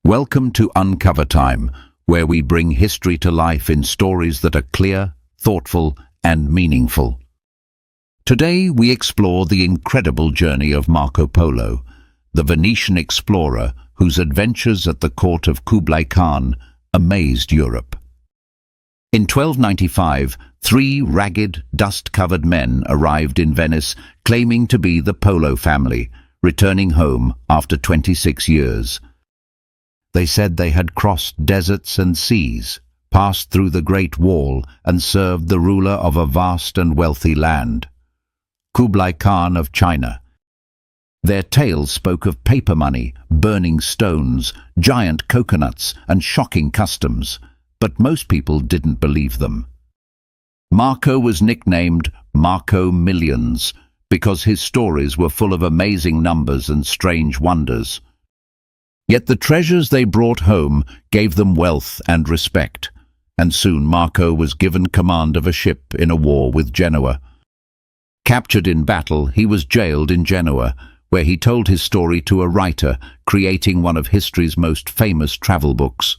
Welcome to Uncover Time, where we bring history to life in stories that are clear, thoughtful, and meaningful. Today we explore the incredible journey of Marco Polo, the Venetian explorer whose adventures at the court of Kublai Khan amazed Europe. In 1295, three ragged, dust-covered men arrived in Venice claiming to be the Polo family, returning home after 26 years. They said they had crossed deserts and seas, passed through the Great Wall, and served the ruler of a vast and wealthy land, Kublai Khan of China. Their tales spoke of paper money, burning stones, giant coconuts, and shocking customs, but most people didn't believe them. Marco was nicknamed Marco Millions because his stories were full of amazing numbers and strange wonders. Yet the treasures they brought home gave them wealth and respect, and soon Marco was given command of a ship in a war with Genoa. Captured in battle, he was jailed in Genoa, where he told his story to a writer, creating one of history's most famous travel books.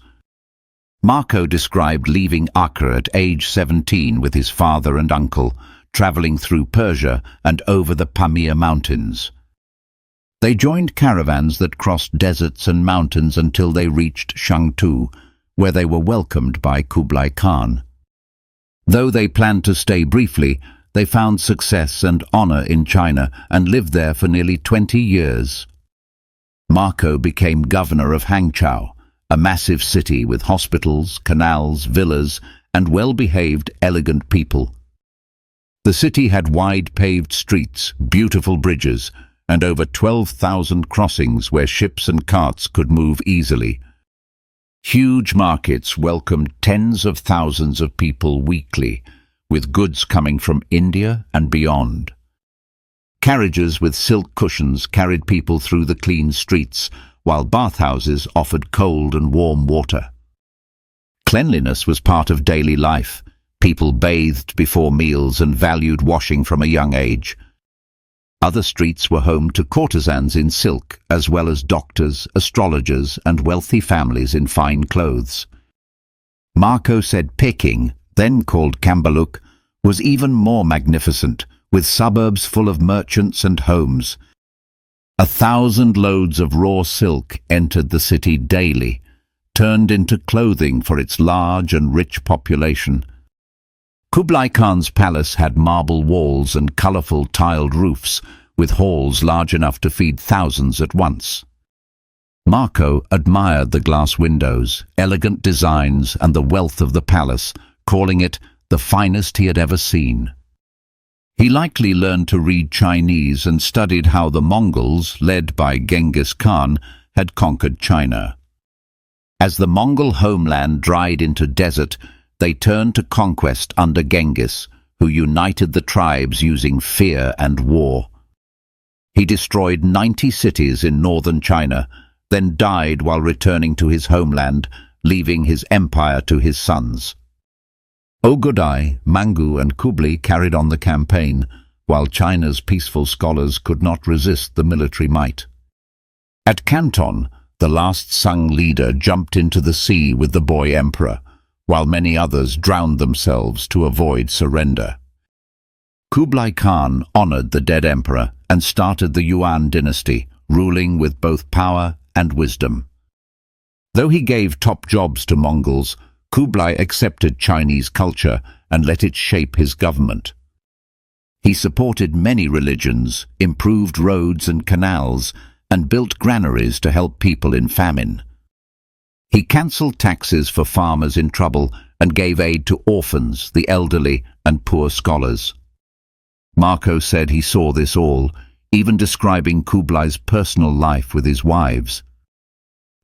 Marco described leaving Acre at age 17 with his father and uncle, traveling through Persia and over the Pamir Mountains. They joined caravans that crossed deserts and mountains until they reached Hangchow, where they were welcomed by Kublai Khan. Though they planned to stay briefly, they found success and honor in China and lived there for nearly 20 years. Marco became governor of Hangchow, a massive city with hospitals, canals, villas, and well-behaved, elegant people. The city had wide paved streets, beautiful bridges, and over 12,000 crossings where ships and carts could move easily. Huge markets welcomed tens of thousands of people weekly, with goods coming from India and beyond. Carriages with silk cushions carried people through the clean streets, while bathhouses offered cold and warm water. Cleanliness was part of daily life. People bathed before meals and valued washing from a young age. Other streets were home to courtesans in silk, as well as doctors, astrologers, and wealthy families in fine clothes. Marco said Peking, then called Cambaluc, was even more magnificent, with suburbs full of merchants and homes. 1,000 loads of raw silk entered the city daily, turned into clothing for its large and rich population. Kublai Khan's palace had marble walls and colorful tiled roofs, with halls large enough to feed thousands at once. Marco admired the glass windows, elegant designs, and the wealth of the palace, calling it the finest he had ever seen. He likely learned to read Chinese and studied how the Mongols, led by Genghis Khan, had conquered China. As the Mongol homeland dried into desert, they turned to conquest under Genghis, who united the tribes using fear and war. He destroyed 90 cities in northern China, then died while returning to his homeland, leaving his empire to his sons. Ogodai, Mangu, and Kublai carried on the campaign, while China's peaceful scholars could not resist the military might. At Canton, the last Sung leader jumped into the sea with the boy emperor, while many others drowned themselves to avoid surrender. Kublai Khan honored the dead emperor and started the Yuan dynasty, ruling with both power and wisdom. Though he gave top jobs to Mongols, Kublai accepted Chinese culture and let it shape his government. He supported many religions, improved roads and canals, and built granaries to help people in famine. He cancelled taxes for farmers in trouble and gave aid to orphans, the elderly, and poor scholars. Marco said he saw this all, even describing Kublai's personal life with his wives.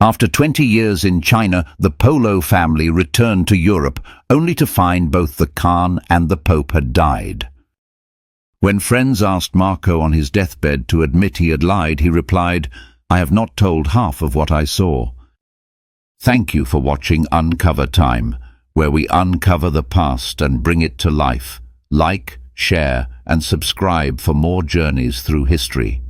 After 20 years in China, the Polo family returned to Europe, only to find both the Khan and the Pope had died. When friends asked Marco on his deathbed to admit he had lied, he replied, "I have not told half of what I saw." Thank you for watching Uncover Time, where we uncover the past and bring it to life. Like, share, and subscribe for more journeys through history.